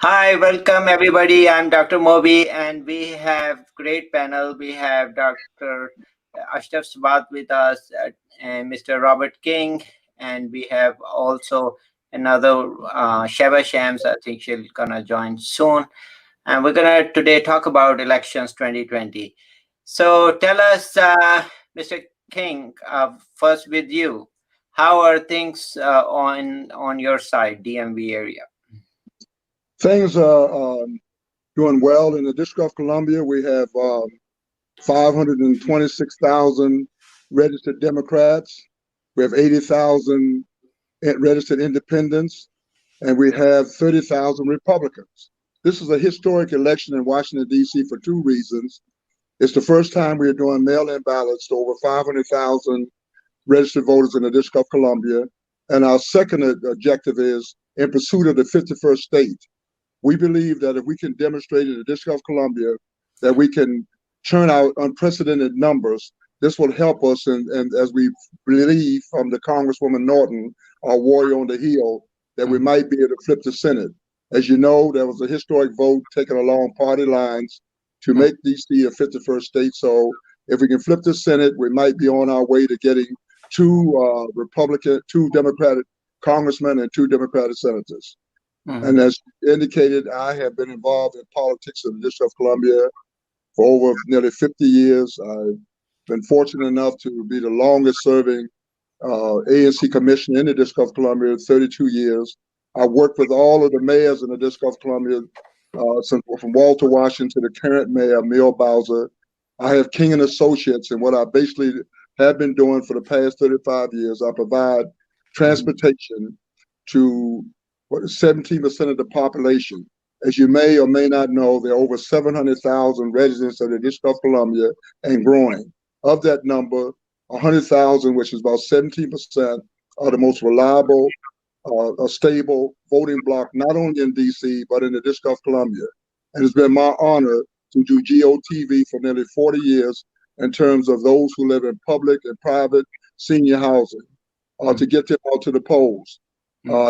Hi, welcome everybody. I'm Dr. Moby, and we have great panel. We have Dr. Ashraf Sabat with us, and Mr. Robert King, and we have also another Sheva Shams. I think she's gonna join soon, and we're gonna today talk about elections 2020. So tell us, Mr. King, first with you, how are things on your side, DMV area? Things are doing well in the District of Columbia. We have 526,000 registered Democrats. We have 80,000 registered independents, and we have 30,000 Republicans. This is a historic election in Washington, D.C. for two reasons. It's the first time we are doing mail-in ballots to over 500,000 registered voters in the District of Columbia. And our second objective is in pursuit of the 51st state. We believe that if we can demonstrate in the District of Columbia that we can churn out unprecedented numbers, this will help us. And as we believe from the Congresswoman Norton, our warrior on the Hill, that we might be able to flip the Senate. As you know, there was a historic vote taken along party lines to make DC a 51st state. So if we can flip the Senate, we might be on our way to getting two Democratic congressmen and two Democratic senators. And as indicated, I have been involved in politics in the District of Columbia for over nearly 50 years. I've been fortunate enough to be the longest serving ANC commissioner in the District of Columbia, 32 years. I worked with all of the mayors in the District of Columbia, from Walter Washington to the current mayor, Muriel Bowser. I have King and Associates, and what I basically have been doing for the past 35 years, I provide transportation to 17% of the population. As you may or may not know, there are over 700,000 residents of the District of Columbia and growing. Of that number, 100,000, which is about 17%, are the most reliable, stable voting bloc, not only in DC, but in the District of Columbia. And it's been my honor to do GOTV for nearly 40 years in terms of those who live in public and private senior housing, to get them out to the polls.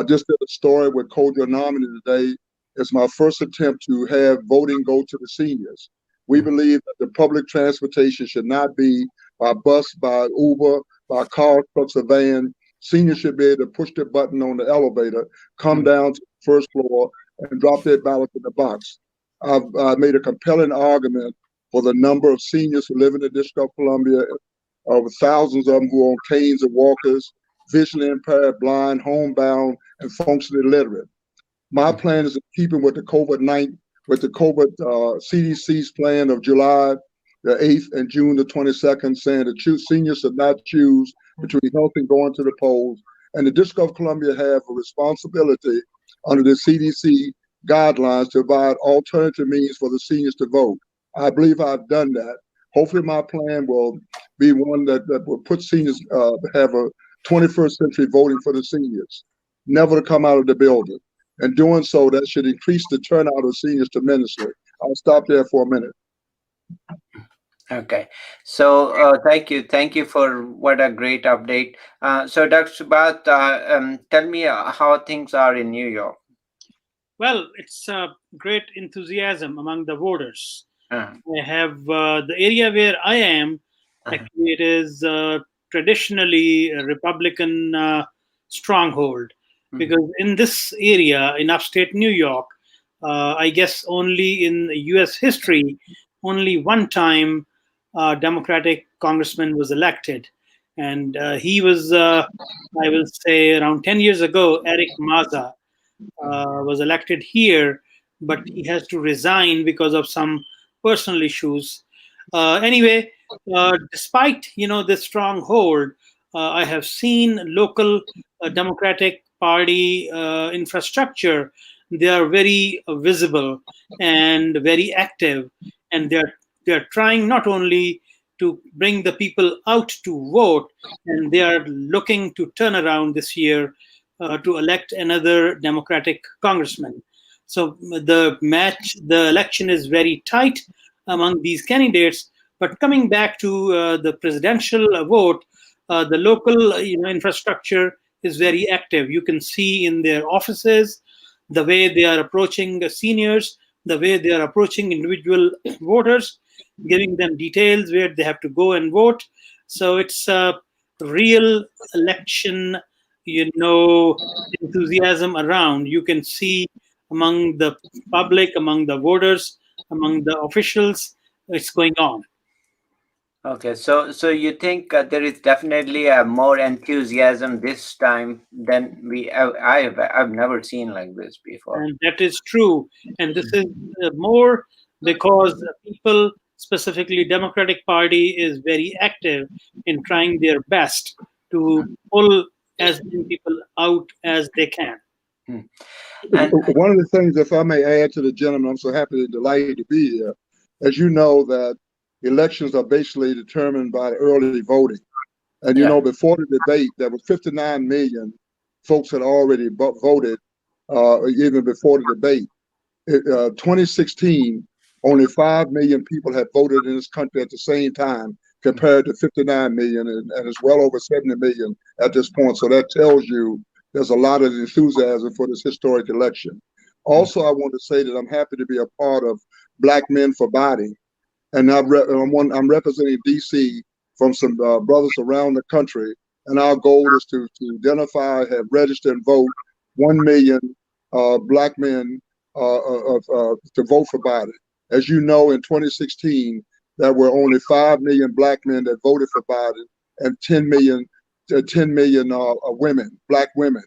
Just did a story with Kodra Nominee today. It's my first attempt to have voting go to the seniors. We believe that the public transportation should not be by bus, by Uber, by car, trucks, or van. Seniors should be able to push their button on the elevator, come down to the first floor, and drop their ballot in the box. I've made a compelling argument for the number of seniors who live in the District of Columbia, with thousands of them who are on canes and walkers, visually impaired, blind, homebound, and functionally illiterate. My plan is in keeping with the COVID CDC's plan of July the 8th and June the 22nd, saying that seniors should not choose between health and going to the polls. And the District of Columbia have a responsibility under the CDC guidelines to provide alternative means for the seniors to vote. I believe I've done that. Hopefully my plan will be one that will put seniors, have a 21st century voting for the seniors, never to come out of the building. And doing so, that should increase the turnout of seniors tremendously. I'll stop there for a minute. Okay, so thank you for what a great update. So Dr. Sabat, tell me how things are in New York. Well, it's great enthusiasm among the voters. I have the area where I am, actually it is traditionally a Republican stronghold, because in this area, in upstate New York, I guess only in US history, only one time Democratic congressman was elected. And he was, I will say, around 10 years ago, Eric Maza was elected here, but he has to resign because of some personal issues. Anyway, despite this stronghold, I have seen local Democratic Party infrastructure. They are very visible and very active, and they're trying not only to bring the people out to vote, and they are looking to turn around this year to elect another Democratic congressman. So the election is very tight among these candidates. But coming back to the presidential vote, the local infrastructure is very active. You can see in their offices, the way they are approaching seniors, the way they are approaching individual voters, giving them details where they have to go and vote. So it's a real election, enthusiasm around. You can see among the public, among the voters, among the officials, it's going on. Okay, so you think there is definitely a more enthusiasm this time than I've never seen like this before. And that is true. And this is more because people, specifically Democratic Party, is very active in trying their best to pull as many people out as they can. And one of the things, if I may add to the gentleman, I'm so happy and delighted to be here. As you know, that elections are basically determined by early voting. And you know, before the debate, there was 59 million folks had already voted even before the debate. 2016, only 5 million people had voted in this country at the same time, compared to 59 million, and it's well over 70 million at this point. So that tells you there's a lot of enthusiasm for this historic election. Also, I want to say that I'm happy to be a part of Black Men for Biden, and I'm representing DC from some brothers around the country, and our goal is to identify, have registered, and vote 1 million Black men to vote for Biden. As you know, in 2016, there were only 5 million Black men that voted for Biden, and 10 million women, Black women.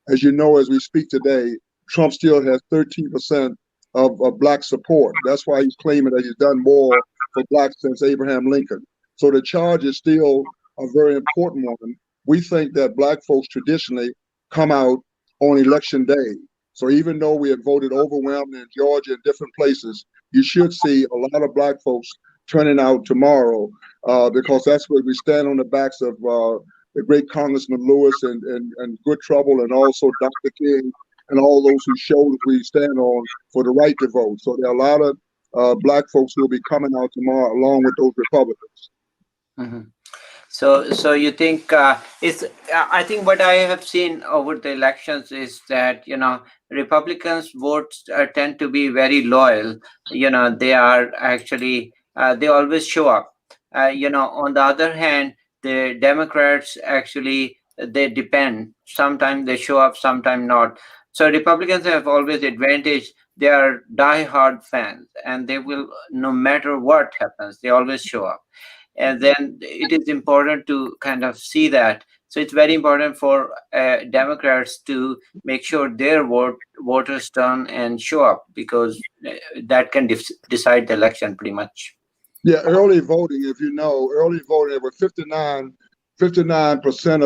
As you know, as we speak today, Trump still has 13% of Black support. That's why he's claiming that he's done more for Blacks since Abraham Lincoln. So the charge is still a very important one. We think that Black folks traditionally come out on election day. So even though we have voted overwhelmingly in Georgia and different places, you should see a lot of Black folks turning out tomorrow because that's where we stand on the backs of the great Congressman Lewis and Good Trouble, and also Dr. King and all those whose shoulders we stand on for the right to vote. So there are a lot of Black folks who will be coming out tomorrow along with those Republicans. Mm-hmm. So you think I think what I have seen over the elections is that Republicans votes tend to be very loyal. They are actually they always show up. On the other hand, the Democrats actually they depend. Sometimes they show up, sometimes not. So Republicans have always advantage. They are diehard fans, and they will, no matter what happens, they always show up. And then it is important to kind of see that. So it's very important for Democrats to make sure their voters turn and show up, because that can decide the election pretty much. Yeah, early voting, if you know, early voting, there were 59%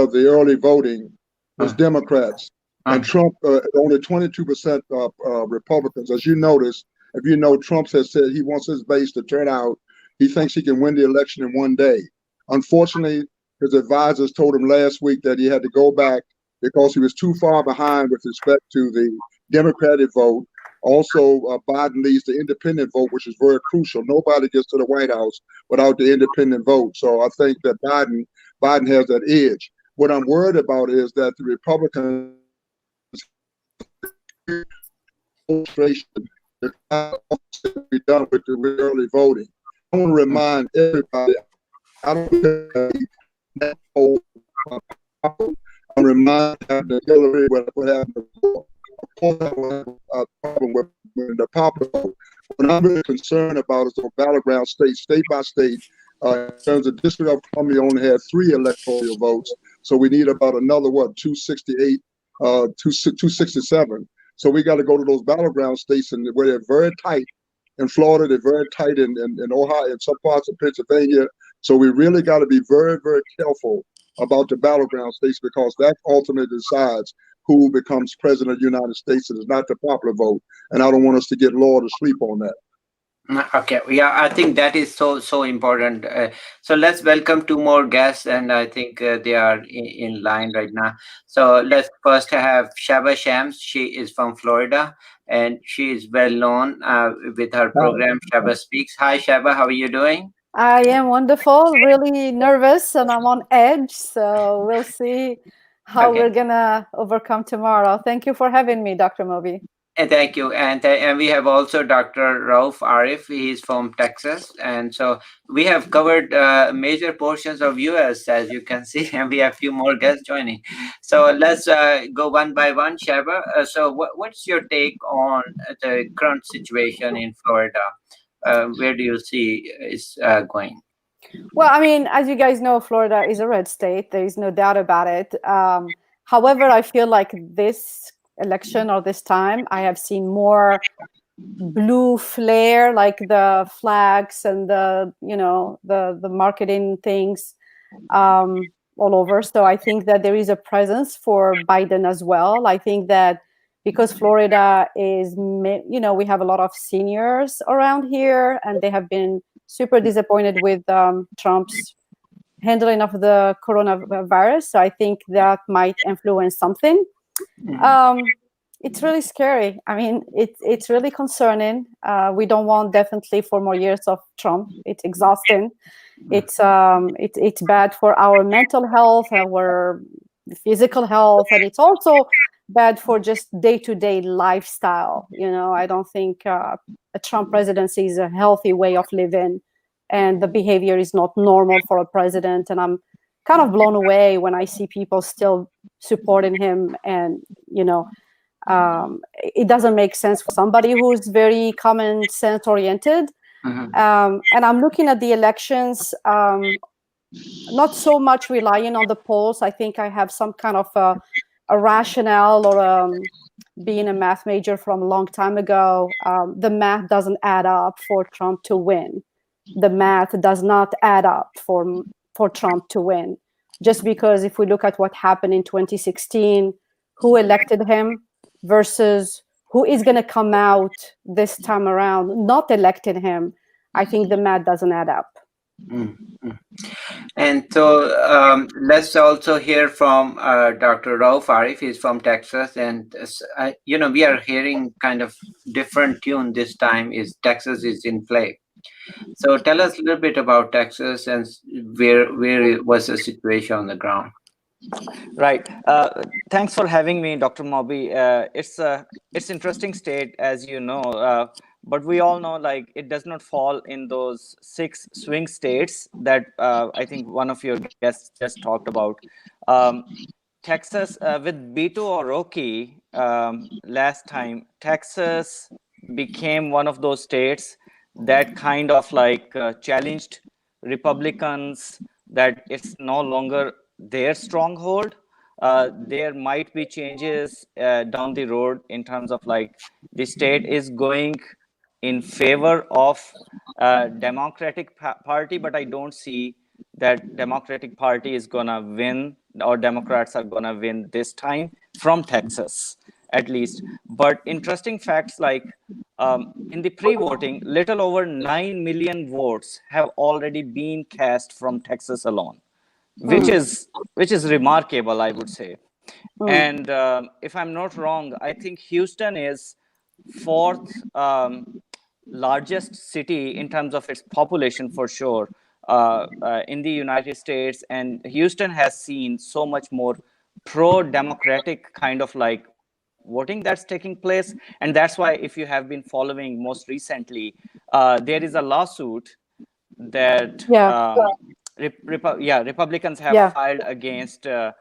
of the early voting was Democrats. And Trump, only 22% Republicans. As you notice, if you know, Trump has said he wants his base to turn out. He thinks he can win the election in one day. Unfortunately, his advisors told him last week that he had to go back because he was too far behind with respect to the Democratic vote. Also, Biden leads the independent vote, which is very crucial. Nobody gets to the White House without the independent vote. So I think that Biden has that edge. What I'm worried about is that the Republicans be done with the early voting. I want to remind everybody, I don't that whole I'm reminded of Hillary what happened before. Of course, I have a problem with the popular vote. What I'm really concerned about is the battleground states, state by state. In terms of District of Columbia, only had 3 electoral votes, so we need about another 268, 267. So we got to go to those battleground states, and where they're very tight. In Florida, they're very tight in Ohio, in some parts of Pennsylvania. So we really got to be very, very careful about the battleground states, because that ultimately decides who becomes president of the United States. It is not the popular vote. And I don't want us to get lulled to sleep on that. Okay, yeah, I think that is so important. So let's welcome 2 more guests, and I think they are in line right now. So let's first have Shaba Shams. She is from Florida, and she is well known with her program Shaba Speaks. Hi Shaba, how are you doing? I am wonderful, really nervous, and I'm on edge. So we'll see how we're gonna overcome tomorrow. Thank you for having me, Dr. Moby. And thank you. And we have also Dr. Rauf Arif. He's from Texas. And so we have covered major portions of US, as you can see, and we have few more guests joining. So let's go one by one, Shaba. So what's your take on the current situation in Florida? Where do you see is going? Well, I mean, as you guys know, Florida is a red state. There is no doubt about it. However, I feel like this election or this time, I have seen more blue flair, like the flags and the marketing things all over. So I think that there is a presence for Biden as well. I think that because Florida is, we have a lot of seniors around here, and they have been super disappointed with Trump's handling of the coronavirus. So I think that might influence something. It's really scary. I mean, it's really concerning. We don't want definitely 4 more years of Trump. It's exhausting. It's bad for our mental health, our physical health, and it's also bad for just day-to-day lifestyle. I don't think a Trump presidency is a healthy way of living, and the behavior is not normal for a president. And I'm kind of blown away when I see people still supporting him, and it doesn't make sense for somebody who's very common sense oriented. And I'm looking at the elections, not so much relying on the polls. I think I have some kind of a rationale, or being a math major from a long time ago. The math doesn't add up for Trump to win. The math does not add up for Trump to win. Just because if we look at what happened in 2016, who elected him versus who is going to come out this time around not elected him, I think the math doesn't add up. And so let's also hear from Dr. Rauf Arif. He's from Texas, and we are hearing kind of different tune this time. Is Texas is in play? So tell us a little bit about Texas and where was the situation on the ground. Right. Thanks for having me, Dr. Moby. It's interesting state, as you know, but we all know like it does not fall in those 6 swing states that I think one of your guests just talked about. Texas with Beto O'Rourke last time, Texas became one of those states that kind of like challenged Republicans, that it's no longer their stronghold. There might be changes down the road in terms of like the state is going in favor of Democratic Party, but I don't see that Democratic Party is gonna win, or Democrats are gonna win this time from Texas, at least. But interesting facts like in the pre-voting, little over 9 million votes have already been cast from Texas alone, which is remarkable, I would say. And if I'm not wrong, I think Houston is 4th largest city in terms of its population, for sure, in the United States. And Houston has seen so much more pro-democratic kind of like voting that's taking place. And that's why, if you have been following most recently, there is a lawsuit that Republicans have filed against the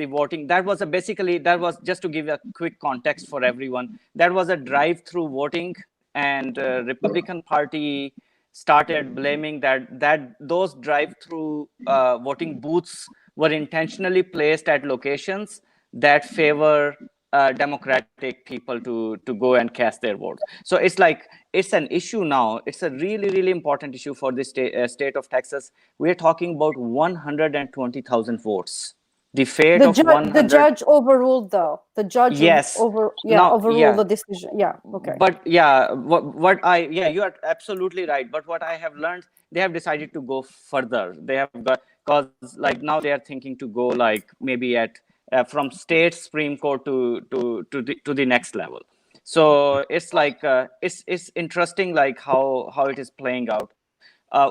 voting. That was that was just to give a quick context for everyone. That was a drive-through voting, and Republican Party started blaming that those drive-through voting booths were intentionally placed at locations that favor Democratic people to go and cast their votes. So it's like, it's an issue now. It's a really, really important issue for the state of Texas. We're talking about 120,000 votes. The fate of 100... The judge overruled, though. The judge overruled the decision. Yeah, okay. But yeah, you are absolutely right. But what I have learned, they have decided to go further. They have got, because like now they are thinking to go like maybe at from state Supreme Court to the next level. So it's like it's interesting like how it is playing out.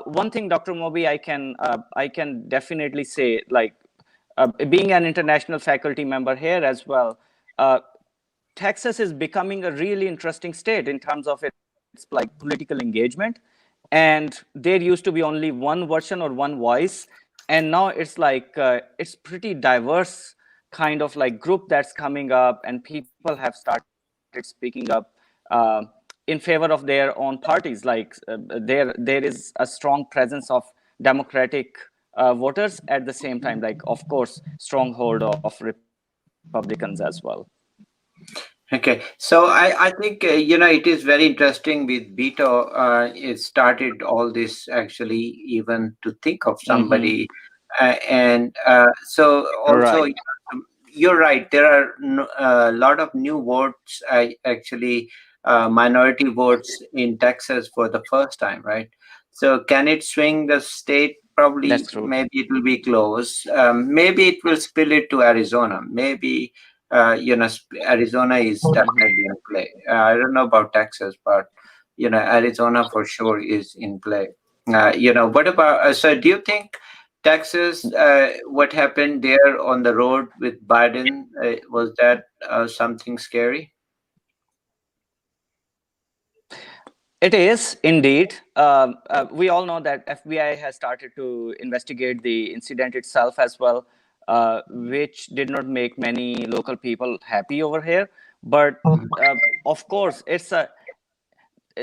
One thing, Dr. Moby, I can definitely say, like being an international faculty member here as well, Texas is becoming a really interesting state in terms of its like political engagement. And there used to be only one version or one voice, and now it's like it's pretty diverse kind of like group that's coming up, and people have started speaking up in favor of their own parties. Like there is a strong presence of Democratic voters, at the same time, like of course stronghold of Republicans as well. Okay, so I think it is very interesting with Beto. It started all this actually, even to think of somebody, and so also Right. you're right. There are a lot of new votes, actually minority votes in Texas for the first time, right? So can it swing the state? Probably. That's true. Maybe it will be close. Maybe it will spill it to Arizona. Maybe. Arizona is definitely in play. I don't know about Texas, but Arizona for sure is in play. What about? So, do you think Texas? What happened there on the road with Biden? Was that something scary? It is indeed. We all know that FBI has started to investigate the incident itself as well, which did not make many local people happy over here. But of course,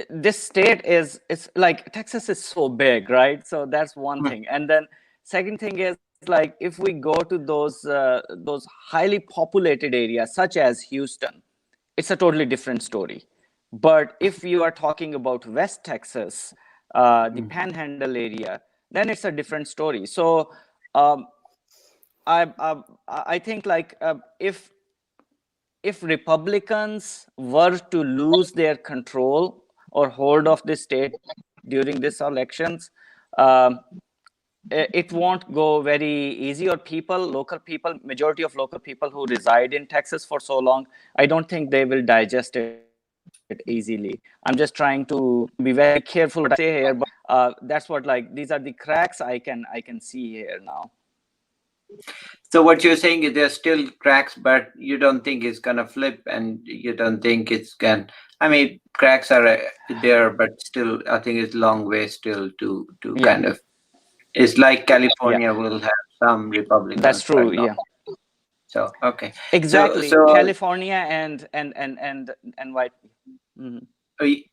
this state is, it's like Texas is so big, right? So that's one thing. And then second thing is, like, if we go to those highly populated areas such as Houston, it's a totally different story. But if you are talking about West Texas, the Panhandle area, then it's a different story. So I think, like, if Republicans were to lose their control or hold of the state during these elections, it won't go very easy. Or local people, majority of local people who reside in Texas for so long, I don't think they will digest it easily. I'm just trying to be very careful what I say here, but that's what, like, these are the cracks I can see here now. So what you're saying is there's still cracks, but you don't think it's gonna flip, and you don't think it's can. I mean, cracks are there, but still, I think it's a long way still to kind of. It's like California will have some Republicans. That's true. Yeah. So okay. Exactly. So California and white.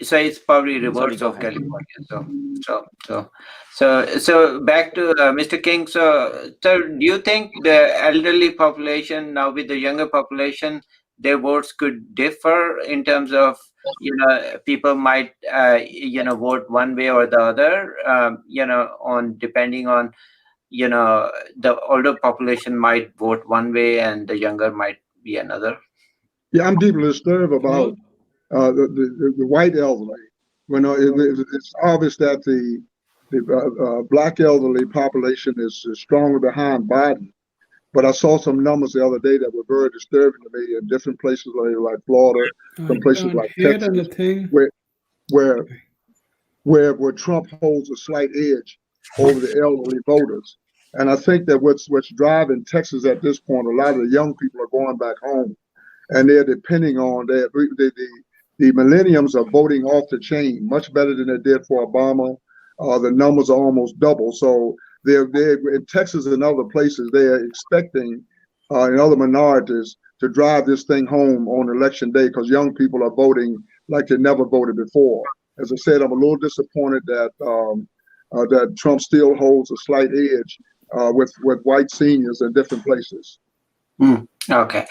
So it's probably reverse of California. So back to Mr. King. So do you think the elderly population now with the younger population, their votes could differ in terms of, people might vote one way or the other, on depending on, the older population might vote one way and the younger might be another? Yeah, I'm deeply disturbed about the white elderly. It's obvious that the black elderly population is strongly behind Biden. But I saw some numbers the other day that were very disturbing to me in different places like Florida, some places like Texas, where Trump holds a slight edge over the elderly voters. And I think that what's driving Texas at this point, a lot of the young people are going back home, and they're depending on the millenniums are voting off the chain much better than they did for Obama. The numbers are almost double. So they're in Texas and other places, they're expecting in other minorities to drive this thing home on election day, because young people are voting like they never voted before. As I said, I'm a little disappointed that that Trump still holds a slight edge with white seniors in different places. Okay,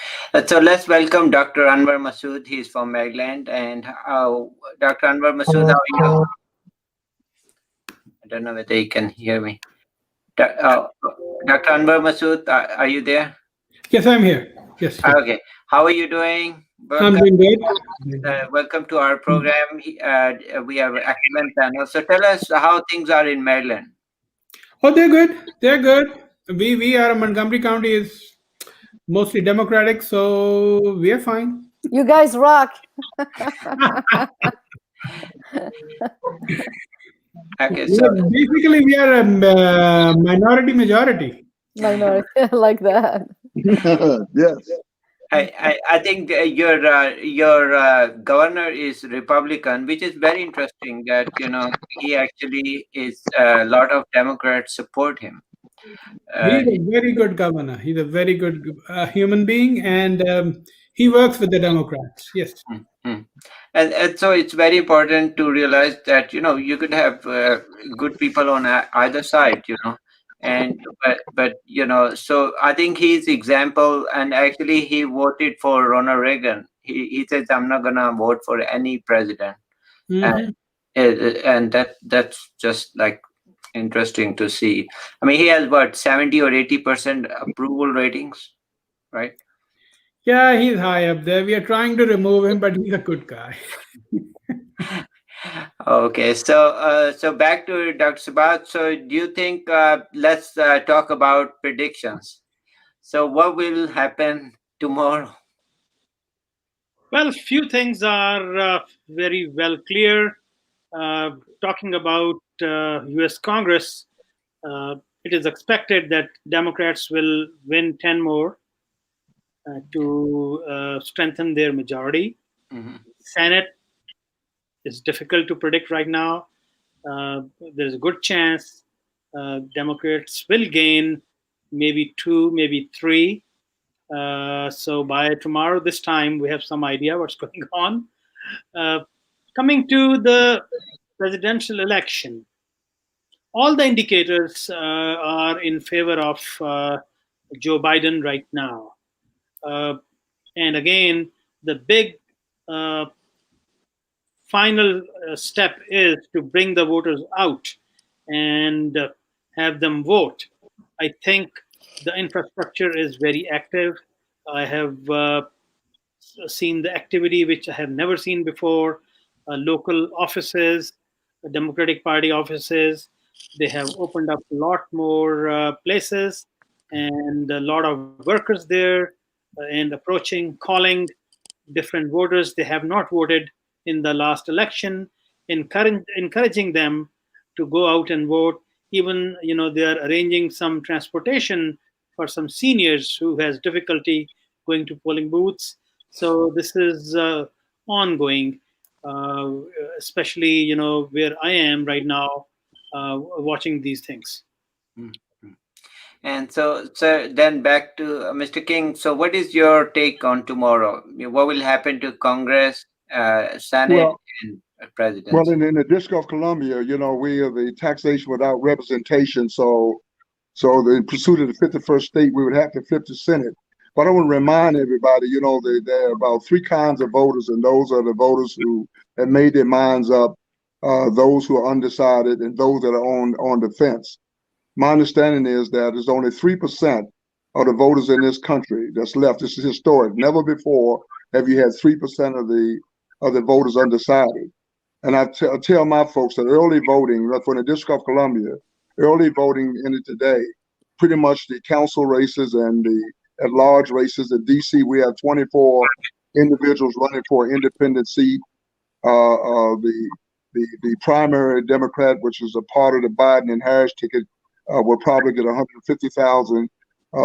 so let's welcome Dr. Anwar Masood. He's from Maryland. And Dr. Anwar Masood, how are you? I don't know whether you can hear me. Dr. Anwar Masood, are you there? Yes, I'm here. Yes. Okay. How are you doing? I'm doing good. Welcome to our program. We have an excellent panel. So tell us how things are in Maryland. Oh, they're good. They're good. We are Montgomery County is mostly Democratic, so we are fine. You guys rock. Okay, so basically we are a minority majority. Minority, like that. Yes. I think your governor is Republican, which is very interesting. That he actually is a lot of Democrats support him. He's a very good governor. He's a very good human being, and he works with the Democrats. Yes. Mhm. And so it's very important to realize that you could have good people on either side, and but so I think he's example, and actually he voted for Ronald Reagan. He says, I'm not gonna vote for any president, Mhm. and that's just like interesting to see. I mean, he has what, 70 or 80% approval ratings, right? Yeah, he's high up there. We are trying to remove him, but he's a good guy. Okay, so back to Dr. Sabat. So do you think let's talk about predictions. So what will happen tomorrow? Well, few things are very well clear. Talking about U.S. Congress, it is expected that Democrats will win 10 more to strengthen their majority. Mm-hmm. Senate is difficult to predict right now. There's a good chance Democrats will gain maybe 2, maybe 3. So by tomorrow, this time, we have some idea what's going on. Coming to the presidential election, all the indicators are in favor of Joe Biden right now. And again, the big final step is to bring the voters out and have them vote. I think the infrastructure is very active. I have seen the activity which I have never seen before. Local offices, Democratic Party offices, they have opened up a lot more places and a lot of workers there and approaching, calling different voters. They have not voted in the last election, encouraging them to go out and vote. Even they are arranging some transportation for some seniors who has difficulty going to polling booths. So this is ongoing, especially where I am right now, watching these things. Mm-hmm. And so then back to Mr. King. So what is your take on tomorrow? What will happen to Congress, Senate, and presidency? Well, in the District of Columbia, we are the taxation without representation. So in pursuit of the 51st state, we would have to flip the Senate. But I want to remind everybody, there are about 3 kinds of voters, and those are the voters who have made their minds up, those who are undecided, and those that are on the fence. My understanding is that there's only 3% of the voters in this country that's left. This is historic. Never before have you had 3% of the voters undecided. And I tell my folks that early voting, for the District of Columbia, early voting ended today. Pretty much the council races and the at-large races. In D.C., we have 24 individuals running for an independent seat. The primary Democrat, which is a part of the Biden and Harris ticket, will probably get 150,000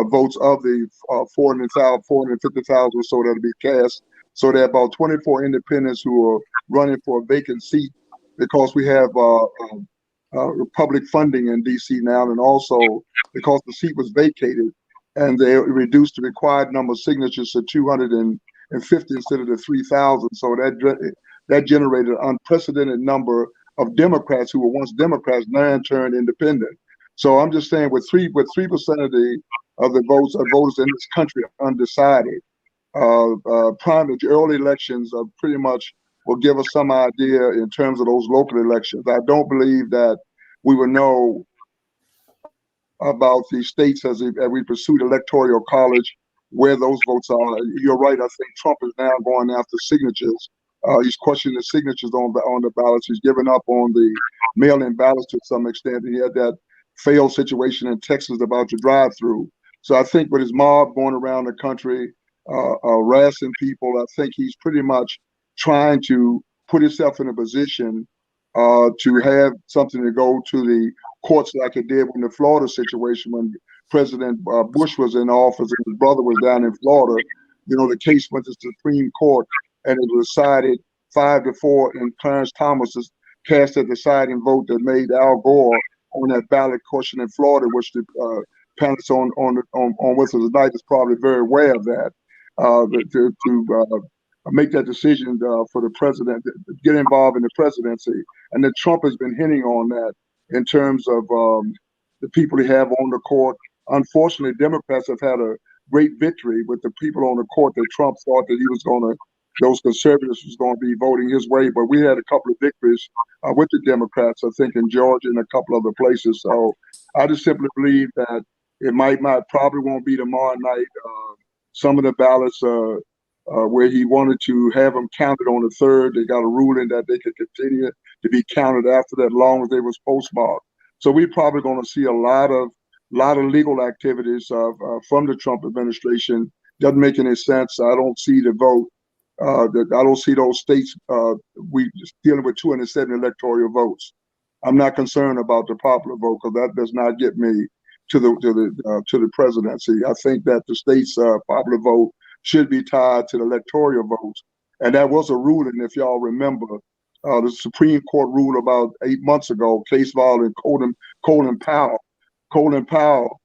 votes of the 450,000 or so that'll be cast. So there are about 24 independents who are running for a vacant seat because we have public funding in D.C. now, and also because the seat was vacated and they reduced the required number of signatures to 250 instead of the 3,000. So that generated an unprecedented number of Democrats who were once Democrats now turned independent. So I'm just saying, with 3% of the voters in this country are undecided, early elections pretty much will give us some idea in terms of those local elections. I don't believe that we will know about the states as we pursue the electoral college where those votes are. You're right. I think Trump is now going after signatures. He's questioning the signatures on the ballots. He's given up on the mail-in ballots to some extent. He had that failed situation in Texas about the drive-through. So I think with his mob going around the country, harassing people, I think he's pretty much trying to put himself in a position to have something to go to the courts like it did in the Florida situation when President Bush was in office and his brother was down in Florida. the case went to the Supreme Court, and it was decided 5-4, and Clarence Thomas cast a deciding vote that made Al Gore on that ballot question in Florida, which the panelists on with us tonight is probably very aware of that. To make that decision for the president, get involved in the presidency, and then Trump has been hinting on that in terms of the people he have on the court. Unfortunately, Democrats have had a great victory with the people on the court that Trump thought that he was going to, those conservatives was going to be voting his way. But we had a couple of victories with the Democrats, I think in Georgia and a couple other places. So I just simply believe that it probably won't be tomorrow night. Some of the ballots where he wanted to have them counted on the 3rd, they got a ruling that they could continue to be counted after that, long as they was postmarked. So we're probably going to see a lot of legal activities from the Trump administration. Doesn't make any sense. I don't see the vote. I don't see those states. We dealing with 270 electoral votes. I'm not concerned about the popular vote, because that does not get me to the presidency. I think that the state's popular vote should be tied to the electoral votes, and that was a ruling, if y'all remember. The Supreme Court ruled about 8 months ago, case involving Colin Powell. Colin Powell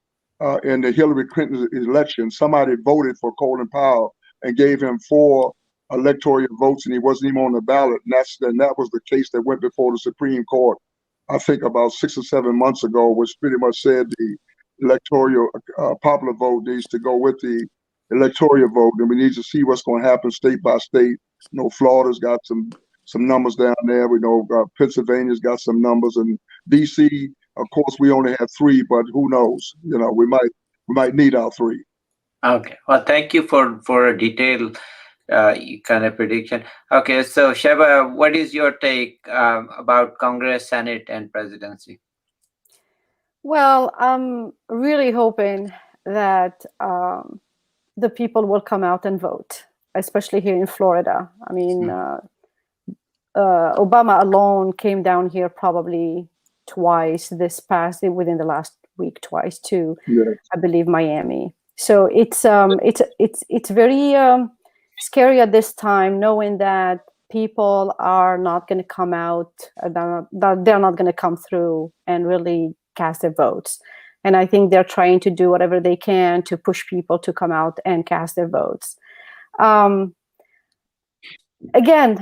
in the Hillary Clinton election, somebody voted for Colin Powell and gave him 4 electoral votes, and he wasn't even on the ballot. And that was the case that went before the Supreme Court, I think about 6 or 7 months ago, which pretty much said the electoral popular vote needs to go with the electoral vote, and we need to see what's going to happen state by state. Florida's got some numbers down there. We know Pennsylvania's got some numbers, and DC, of course, we only have 3, but who knows? We might need our 3. Okay. Well, thank you for a detailed kind of prediction. Okay, so Sheba, what is your take about Congress, Senate, and presidency? Well, I'm really hoping that the people will come out and vote, especially here in Florida. I mean, Obama alone came down here probably twice within the last week, twice to, Yes. I believe, Miami. So it's very scary at this time, knowing that people are not going to come out, that they're not going to come through and really cast their votes. And I think they're trying to do whatever they can to push people to come out and cast their votes. Again,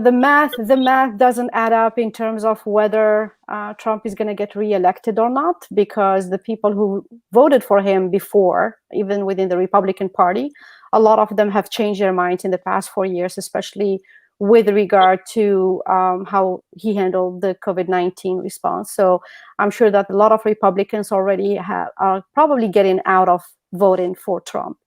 the math doesn't add up in terms of whether Trump is going to get reelected or not, because the people who voted for him before, even within the Republican Party, a lot of them have changed their minds in the past 4 years, especially with regard to how he handled the COVID-19 response. So I'm sure that a lot of Republicans already are probably getting out of voting for Trump.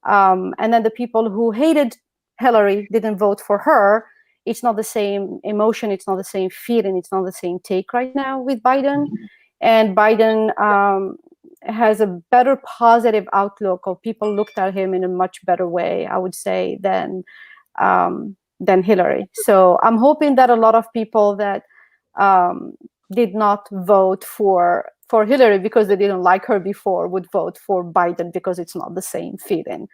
And then the people who hated Hillary didn't vote for her. It's not the same emotion. It's not the same feeling. It's not the same take right now with Biden. And Biden has a better positive outlook, or people looked at him in a much better way, I would say, than Hillary. So I'm hoping that a lot of people that did not vote for Hillary because they didn't like her before would vote for Biden, because it's not the same feeling.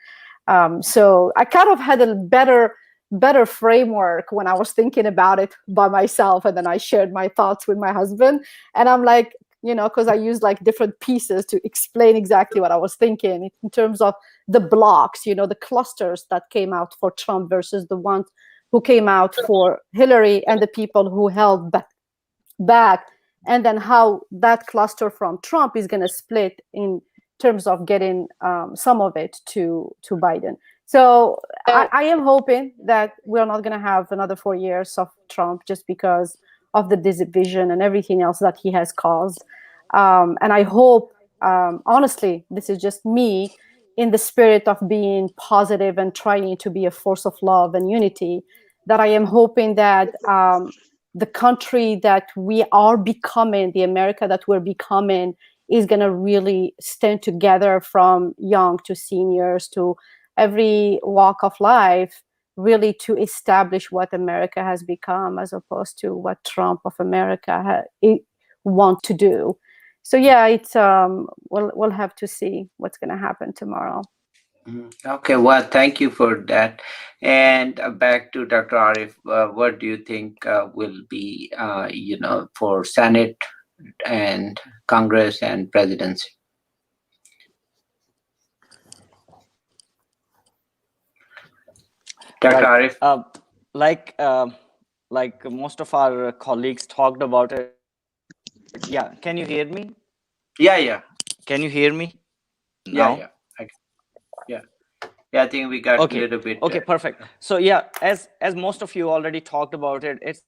So I kind of had a better framework when I was thinking about it by myself, and then I shared my thoughts with my husband, and I'm like, because I used like different pieces to explain exactly what I was thinking in terms of the blocks, the clusters that came out for Trump versus the ones who came out for Hillary, and the people who held back, and then how that cluster from Trump is going to split in terms of getting some of it to Biden. So I am hoping that we're not going to have another 4 years of Trump, just because of the division and everything else that he has caused. And I hope, honestly, this is just me, in the spirit of being positive and trying to be a force of love and unity, that I am hoping that the country that we are becoming, the America that we're becoming, is going to really stand together, from young to seniors to every walk of life, really to establish what America has become, as opposed to what Trump of America want to do. So yeah, it's we'll have to see what's going to happen tomorrow. Okay, well, thank you for that. And back to Dr. Arif, what do you think will be, for Senate and Congress and presidency? Dr. Right. Arif? Like most of our colleagues talked about it. Yeah, can you hear me? Yeah. Can you hear me Yeah, now? yeah. Yeah. Yeah, I think we got a Okay. little bit. Okay, perfect. So yeah, as most of you already talked about it, it's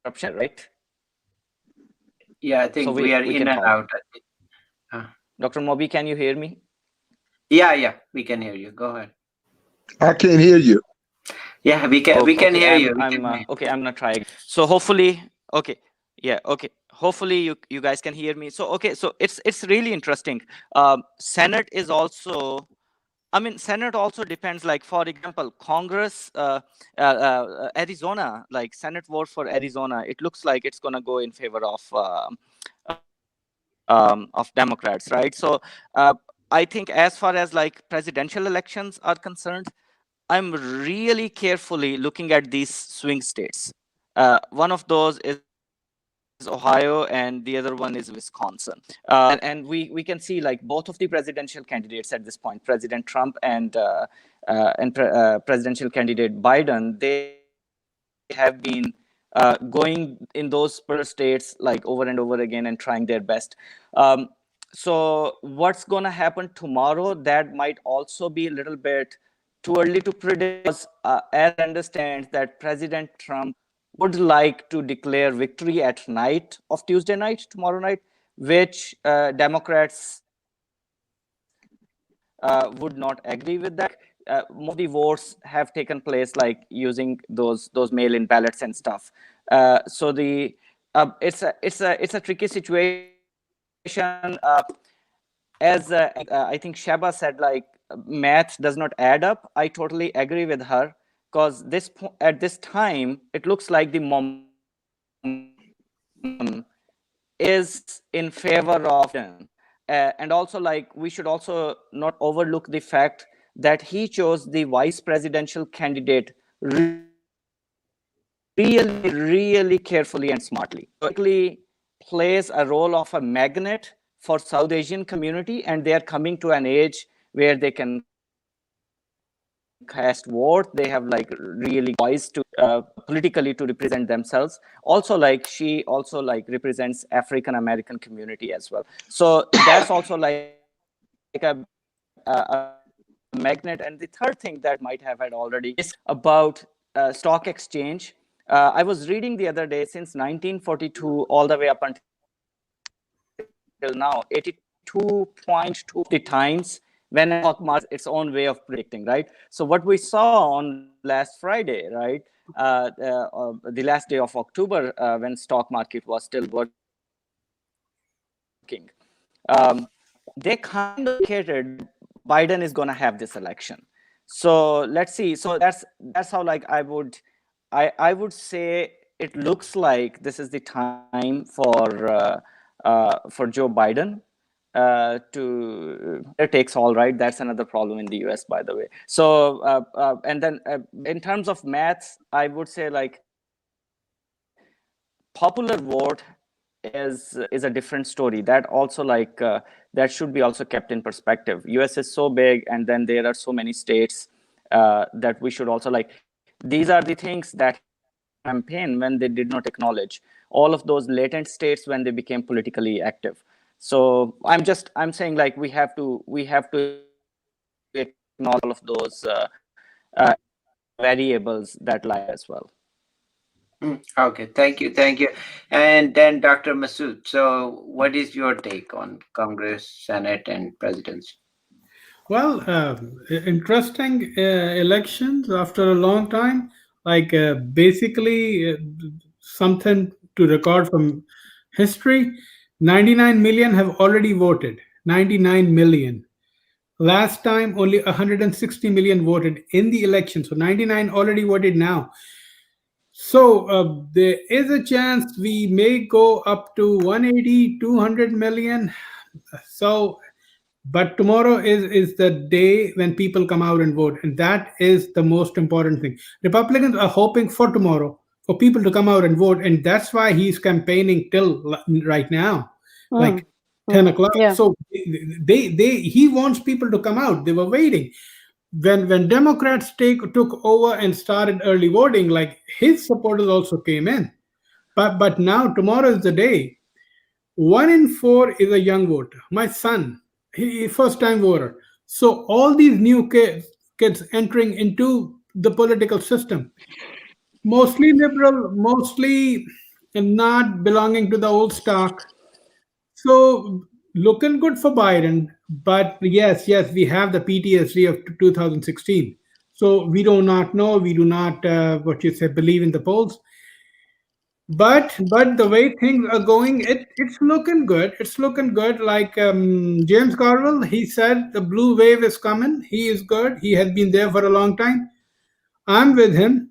corruption, right? Yeah, I think So we are we in can and talk. out. Dr. Moby, can you hear me? Yeah, we can hear you. Go ahead. I can't hear you. Yeah, we can hear you. Okay, I'm gonna try again. So hopefully, okay, yeah, okay. Hopefully you guys can hear me. So okay, so it's really interesting. Senate is also, I mean, Senate also depends. Like for example, Congress, Arizona, like Senate vote for Arizona, it looks like it's gonna go in favor of Democrats, right? So I think as far as like presidential elections are concerned, I'm really carefully looking at these swing states. One of those is Ohio, and the other one is Wisconsin. And we can see like both of the presidential candidates at this point, President Trump and presidential candidate Biden, they have been going in those states like over and over again and trying their best. So what's going to happen tomorrow, that might also be a little bit too early to predict, because as I understand that President Trump would like to declare victory at night of Tuesday night, tomorrow night, which Democrats would not agree with that. Most of the votes have taken place like using those mail-in ballots and stuff. So the it's a tricky situation. As I think Shaba said, like math does not add up. I totally agree with her, because at this time it looks like the momentum is in favor of them. And also, like, we should also not overlook the fact that he chose the vice presidential candidate really carefully and smartly. Basically plays a role of a magnet for South Asian community, and they are coming to an age where they can cast vote. They have like really voice to politically to represent themselves. Also, like she also like represents African American community as well. So that's also like a magnet. And the third thing that might have had already is about stock exchange. I was reading the other day, since 1942 all the way up until now, 82.2 times when a stock market its own way of predicting, right? So what we saw on last Friday, right, the last day of October, when stock market was still working, they kind of indicated Biden is going to have this election. So let's see. So that's how like I would say it looks like this is the time for Joe Biden to it takes all, right. That's another problem in the US, by the way. So and then in terms of maths, I would say like popular vote is a different story. That also like that should be also kept in perspective. US is so big, and then there are so many states that we should also like. These are the things that campaign when they did not acknowledge all of those latent states when they became politically active. So I'm saying like we have to acknowledge all of those variables that lie as well. Okay, thank you. And then Dr. Masood, so what is your take on Congress, Senate, and presidency? Well, interesting elections after a long time. Like basically something to record from history. 99 million have already voted. 99 million. Last time, only 160 million voted in the election. So 99 already voted now. So there is a chance we may go up to 180, 200 million. So but tomorrow is the day when people come out and vote, and that is the most important thing. Republicans are hoping for tomorrow for people to come out and vote, and that's why he's campaigning till right now, like 10 o'clock. Yeah. So he wants people to come out. They were waiting. When Democrats took over and started early voting, like his supporters also came in. But now tomorrow is the day. 1 in 4 is a young voter. My son, he first time voter. So all these new kids entering into the political system, mostly liberal, mostly not belonging to the old stock. So looking good for Biden, but yes, we have the PTSD of 2016. So we do not know. We do not believe in the polls. But the way things are going, it's looking good. It's looking good. Like James Carville, he said the blue wave is coming. He is good. He has been there for a long time. I'm with him.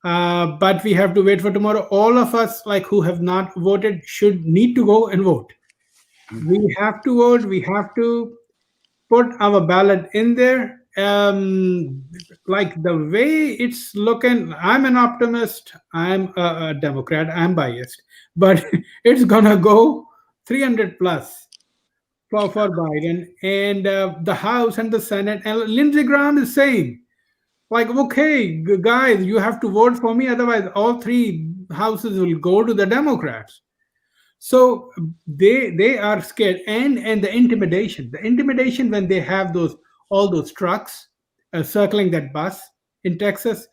But we have to wait for tomorrow. All of us, like who have not voted, need to go and vote. We have to vote. We have to put our ballot in there. Like the way it's looking, I'm an optimist. I'm a Democrat. I'm biased, but it's gonna go 300 plus for Biden, and the House and the Senate. And Lindsey Graham is saying, like, okay, guys, you have to vote for me, otherwise all 3 houses will go to the Democrats. So they are scared, and the intimidation when they have all those trucks circling that bus in Texas,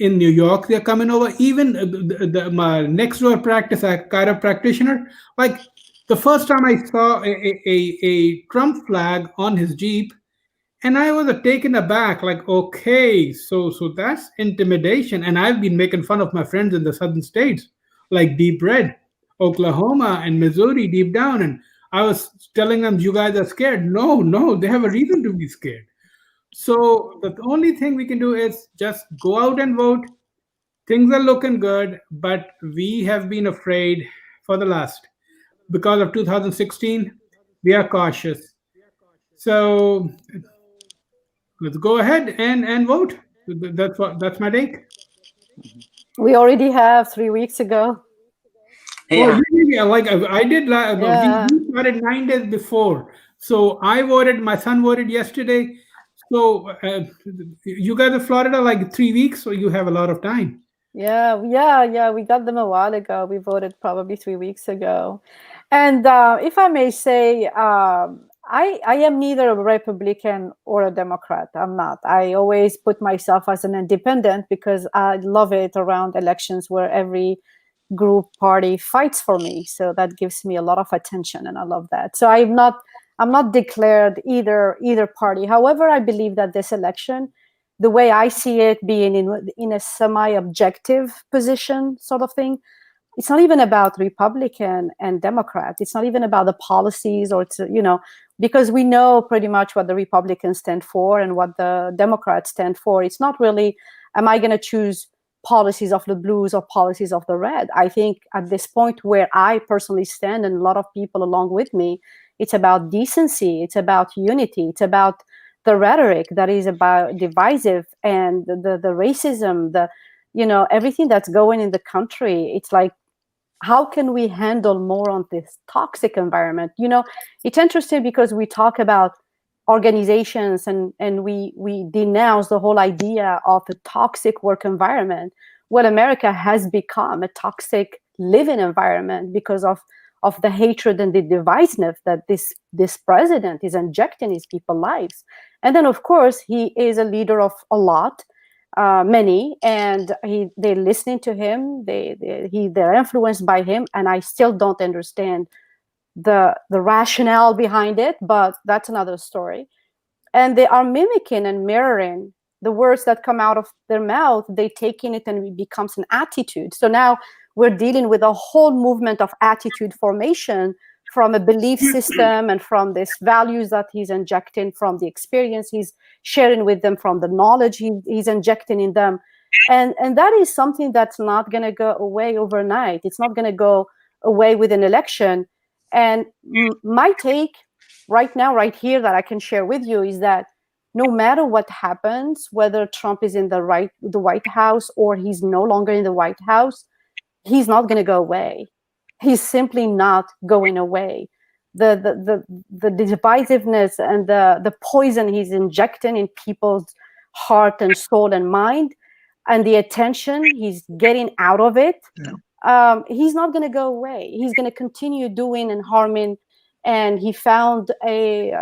in New York, they're coming over. Even my next door practice, a chiropractor, like the first time I saw a Trump flag on his Jeep, and I was taken aback, like, okay, so that's intimidation. And I've been making fun of my friends in the southern states, like deep red, Oklahoma and Missouri deep down. And I was telling them, you guys are scared. No, they have a reason to be scared. So the only thing we can do is just go out and vote. Things are looking good, but we have been afraid for the last, because of 2016, we are cautious. So let's go ahead and vote. That's my take. We already have 3 weeks ago. Yeah. Oh, like I did. We started 9 days before, so I voted. My son voted yesterday. So you guys in Florida, like 3 weeks, so you have a lot of time. Yeah. We got them a while ago. We voted probably 3 weeks ago. And if I may say, I am neither a Republican or a Democrat. I'm not. I always put myself as an independent because I love it around elections where every group party fights for me. So that gives me a lot of attention, and I love that. So I'm not declared either party. However, I believe that this election, the way I see it, being in a semi-objective position sort of thing, it's not even about Republican and Democrat. It's not even about the policies, or because we know pretty much what the Republicans stand for and what the Democrats stand for. It's not really, am I going to choose policies of the blues or policies of the red? I think at this point where I personally stand, and a lot of people along with me, it's about decency, it's about unity, it's about the rhetoric that is about divisive, and the racism, everything that's going in the country. It's like, how can we handle more on this toxic environment? It's interesting because we talk about organizations and we denounce the whole idea of a toxic work environment. Well, America has become a toxic living environment because of the hatred and the divisiveness that this president is injecting in his people's lives. And then, of course, he is a leader of a lot, many, and they're listening to him. They're influenced by him, and I still don't understand the rationale behind it, but that's another story. And they are mimicking and mirroring the words that come out of their mouth. They take in it and it becomes an attitude. So now we're dealing with a whole movement of attitude formation from a belief system and from these values that he's injecting, from the experience he's sharing with them, from the knowledge he's injecting in them. And that is something that's not going to go away overnight. It's not going to go away with an election. And my take right now, right here, that I can share with you is that no matter what happens, whether Trump is in the White House or he's no longer in the White House, he's not going to go away. He's simply not going away. The divisiveness and the poison he's injecting in people's heart and soul and mind, and the attention he's getting out of it, he's not going to go away. He's going to continue doing and harming. And he found a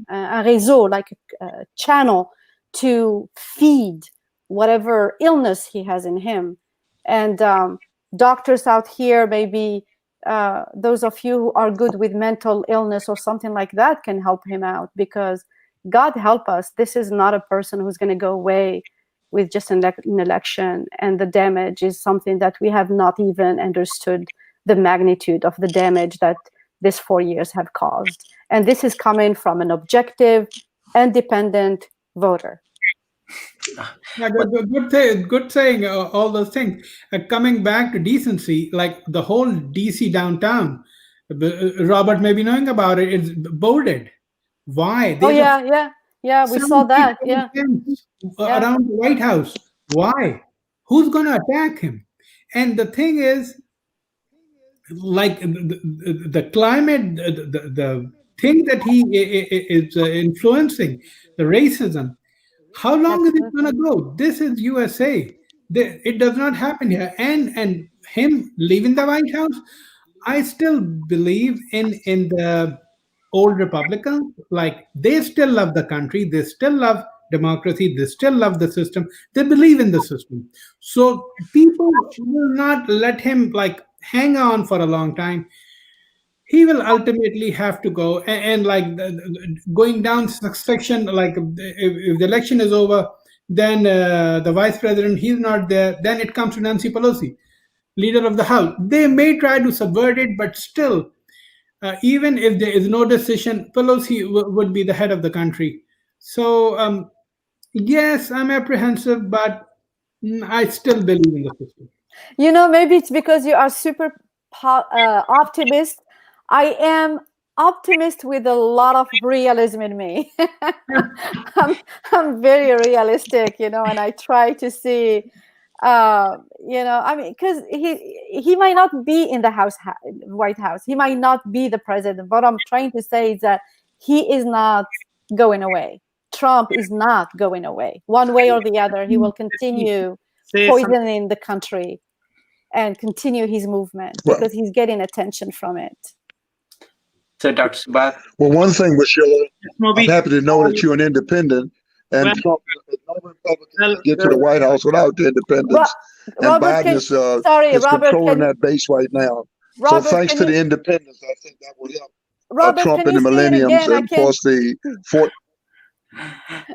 réseau, like a channel, to feed whatever illness he has in him. And doctors out here, maybe those of you who are good with mental illness or something like that, can help him out, because God help us, this is not a person who's going to go away with just an election. And the damage is something that we have not even understood the magnitude of the damage that these 4 years have caused. And this is coming from an objective, independent voter. Yeah, good saying, all those things. Coming back to decency, like the whole DC downtown, Robert may be knowing about it, it's boarded. Why? Oh, yeah, we saw that, yeah. Around the White House. Why? Who's going to attack him? And the thing is, like the climate, the thing that he is influencing, the racism, how long is it going to go? This is USA. It does not happen here. And him leaving the White House, I still believe in the old Republicans. Like, they still love the country. They still love democracy. They still love the system. They believe in the system. So people will not let him like hang on for a long time. He will ultimately have to go, and like going down succession, like if the election is over, then the vice president, he's not there, then it comes to Nancy Pelosi, leader of the House. They may try to subvert it, but still, even if there is no decision, Pelosi would be the head of the country. So yes, I'm apprehensive, but I still believe in the system. You know, maybe it's because you are super optimist. I am optimist with a lot of realism in me. I'm very realistic, you know, and I try to see, you know, I mean, because he might not be in the White House. He might not be the president. What I'm trying to say is that he is not going away. Trump is not going away. One way or the other, he will continue poisoning the country and continue his movement because he's getting attention from it. So, Dr. Sabat? Well, one thing, Michelle, I'm happy to know that you're an independent, and Trump, no Republican get to the White House without the independents. And Biden is controlling that base right now. Robert, so thanks to the independents, I think that will help Trump in the millenniums and plus the fourth.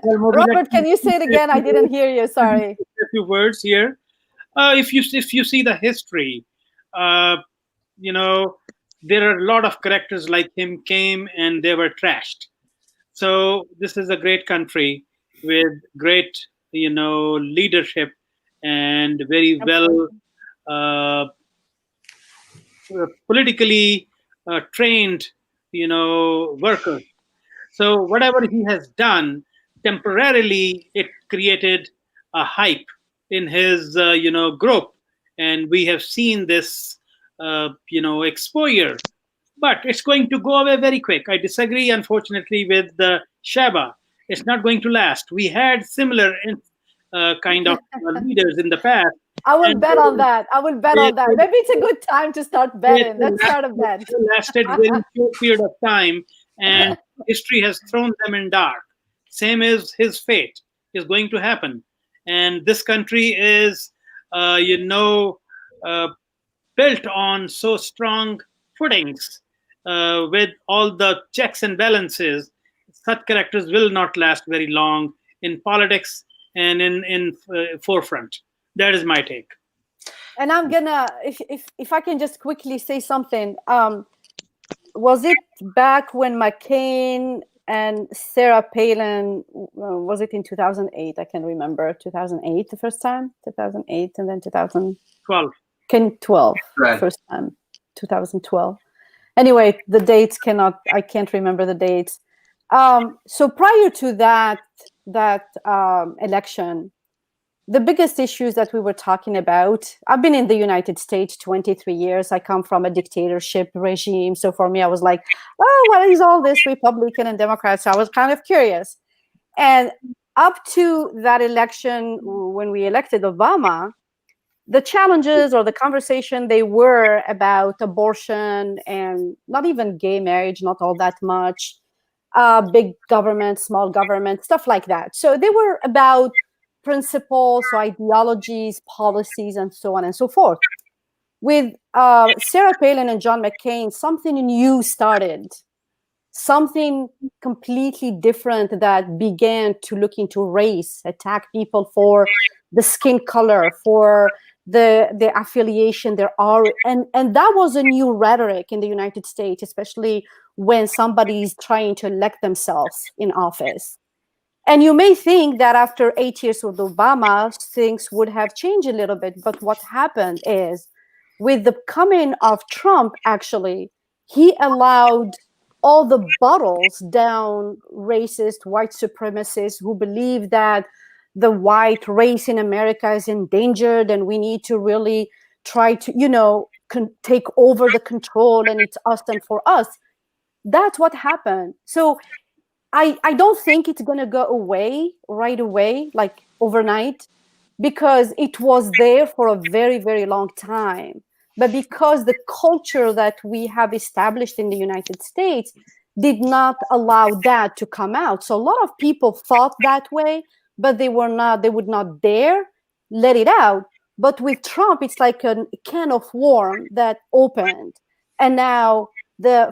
Robert, can you say it again? I didn't hear you. Sorry. A few words here. If you see the history, you know, there are a lot of characters like him came and they were trashed. So this is a great country with great, you know, leadership and very well politically trained, you know, workers. So whatever he has done, temporarily it created a hype in his, you know, group. And we have seen this, you know, exposure, but it's going to go away very quick. I disagree, unfortunately, with Shaba. It's not going to last. We had similar kind of leaders in the past. I will bet on that. I will bet on that. Maybe it's a good time to start betting. Let's start a bet. It lasted a very short period of time, and history has thrown them in dark. Same as his fate is going to happen. And this country is, you know, built on so strong footings with all the checks and balances. Such characters will not last very long in politics and in forefront. That is my take. And I'm gonna, if I can just quickly say something. Was it back when McCain and Sarah Palin, was it in 2008? I can remember 2008 the first time, 2008, and then 2012. 12, right. First time, 2012. Anyway, the dates I can't remember the dates. So prior to that election, the biggest issues that we were talking about, I've been in the United States 23 years. I come from a dictatorship regime. So for me, I was like, oh, what is all this Republican and Democrat? So I was kind of curious. And up to that election, when we elected Obama, the challenges or the conversation, they were about abortion and not even gay marriage, not all that much, big government, small government, stuff like that. So they were about principles, ideologies, policies, and so on and so forth. With Sarah Palin and John McCain, something new started, something completely different that began to look into race, attack people for the skin color, for the affiliation there are, and that was a new rhetoric in the United States, especially when somebody's trying to elect themselves in office. And you may think that after 8 years with Obama, things would have changed a little bit. But what happened is, with the coming of Trump, actually, he allowed all the bottles down racist, white supremacists who believe that the white race in America is endangered and we need to really try to, take over the control and it's us and for us. That's what happened. So I don't think it's going to go away right away, like overnight, because it was there for a very, very long time. But because the culture that we have established in the United States did not allow that to come out. So a lot of people thought that way, but they would not dare let it out. But with Trump, it's like a can of worms that opened. And now,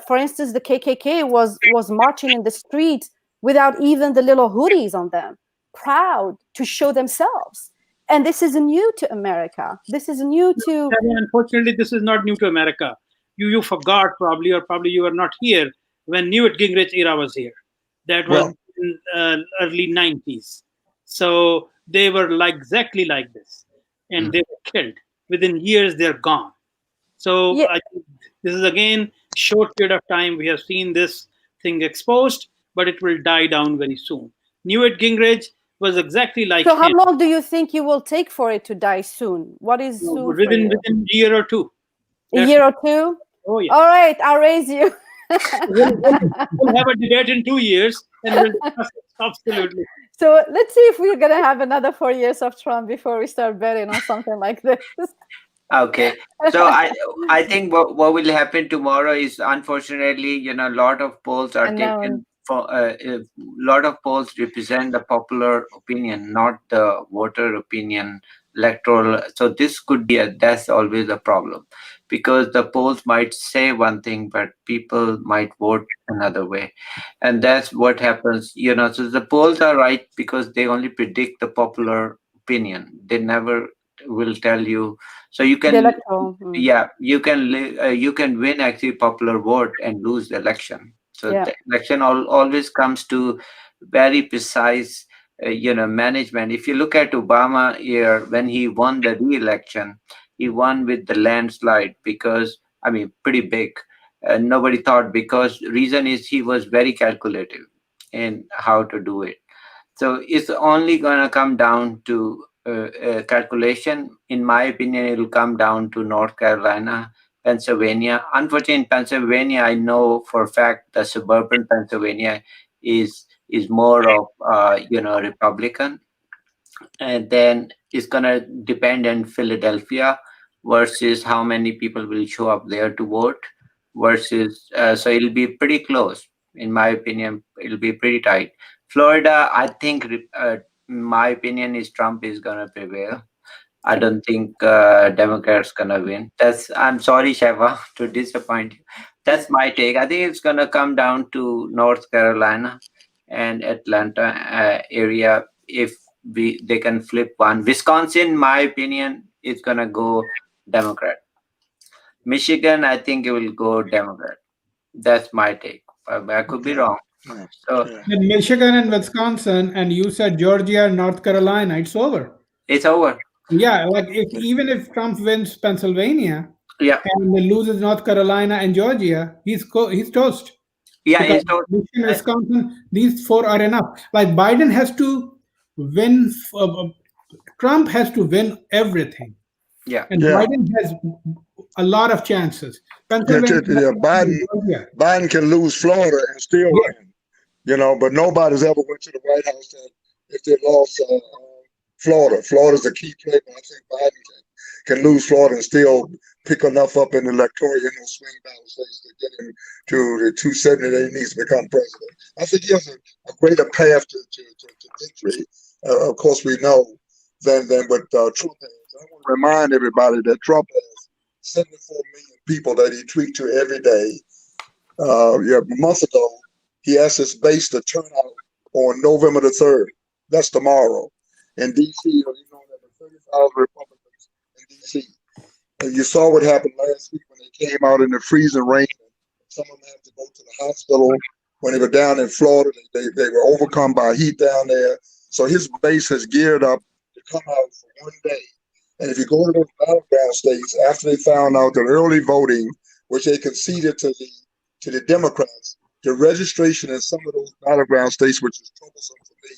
for instance, the KKK was marching in the streets without even the little hoodies on them, proud to show themselves. And this is new to America. This is new to... Unfortunately, this is not new to America. You forgot probably, or probably you were not here when Newt Gingrich era was here. That was in early 90s. So they were exactly like this. And they were killed. Within years, they're gone. So I think this is, again, short period of time. We have seen this thing exposed, but it will die down very soon. Newt Gingrich was exactly like So how him. long do you think you will take for it to die soon? What is soon for Within you? a year or two. A year or two? Oh, yeah. All right, I'll raise you. We'll have a debate in 2 years and we'll discuss it. Absolutely. So let's see if we're going to have another 4 years of Trump before we start betting on something like this. Okay, so I think what will happen tomorrow is, unfortunately, a lot of polls are taken for a lot of polls represent the popular opinion, not the voter opinion, electoral. So this could be that's always a problem, because the polls might say one thing, but people might vote another way, and that's what happens. So the polls are right because they only predict the popular opinion. They never will tell you. So you can, you can win actually popular vote and lose the election. So the election always comes to very precise, management. If you look at Obama here, when he won the re-election, he won with the landslide because, pretty big. Nobody thought, because reason is he was very calculative in how to do it. So it's only going to come down to calculation. In my opinion, it will come down to North Carolina, Pennsylvania. Unfortunately, in Pennsylvania, I know for a fact the suburban Pennsylvania is more of Republican, and then it's gonna depend on Philadelphia versus how many people will show up there to vote. Versus, so it'll be pretty close. In my opinion, it'll be pretty tight. Florida, I think, my opinion is Trump is gonna prevail. I don't think Democrats gonna win. I'm sorry, Sheva, to disappoint you. That's my take. I think it's gonna come down to North Carolina and Atlanta area. If they can flip one. Wisconsin, my opinion, is gonna go Democrat. Michigan, I think it will go Democrat. That's my take. I could be wrong. So in Michigan and Wisconsin, and you said Georgia and North Carolina, it's over. It's over. Yeah, even if Trump wins Pennsylvania, and loses North Carolina and Georgia, he's toast. Yeah, Because it's not, Michigan, Wisconsin, these 4 are enough. Like Biden has to win, Trump has to win everything. yeah. And Yeah. Biden has a lot of chances. Yeah, Pennsylvania, Biden, Biden can lose Florida and still Yeah. win, you know, but nobody's ever went to the White House if they lost Florida. Florida's a key player. I think Biden can lose Florida and still pick enough up in the electoral, swing ballot states to get him to the 270 that he needs to become president. I think he has a greater path to victory. Of course, we know than what Trump has. I want to remind everybody that Trump has 74 million people that he tweets to every day. A month ago, he asked his base to turn out on November the 3rd. That's tomorrow. In D.C., there were 30,000 Republicans in D.C. And you saw what happened last week when they came out in the freezing rain. Some of them had to go to the hospital. When they were down in Florida, they were overcome by heat down there. So his base has geared up to come out for one day. And if you go to those battleground states, after they found out that early voting, which they conceded to the Democrats, the registration in some of those battleground states, which is troublesome for me,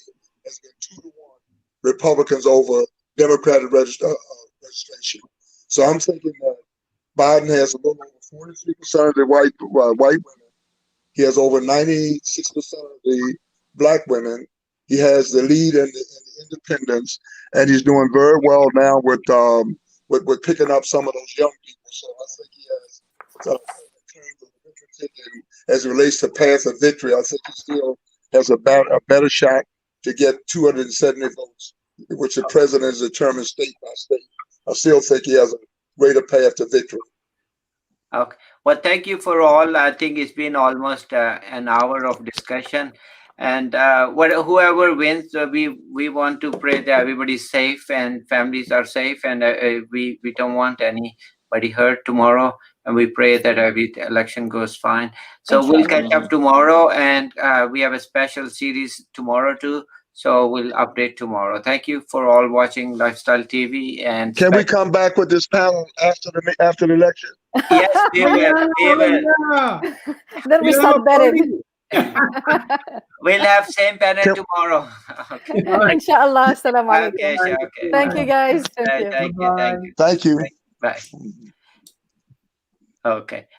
has been 2-1 Republicans over Democratic registration. So I'm thinking that Biden has a little over 43% of the white women. He has over 96% of the black women. He has the lead in the independents, and he's doing very well now with picking up some of those young people. So I think he has, in terms of arithmetic and as it relates to path of victory, I think he still has a better shot to get 270 votes, which the president is determined state by state. I still think he has a greater path to victory. Okay. Well, thank you for all. I think it's been almost an hour of discussion, and whoever wins, we want to pray that everybody's safe and families are safe, and we don't want anybody hurt tomorrow, and we pray that every election goes fine. So we'll catch up tomorrow, and we have a special series tomorrow too. So we'll update tomorrow. Thank you for all watching Lifestyle TV. And can we come back with this panel after the election? Yes, we will. We will. Yeah. Then we start betting. We'll have same panel tomorrow. Okay. Inshallah. Assalamu alaikum. Okay, sure, okay. Thank you, guys. Thank you. Thank you. Thank you. Thank you. Bye. Okay.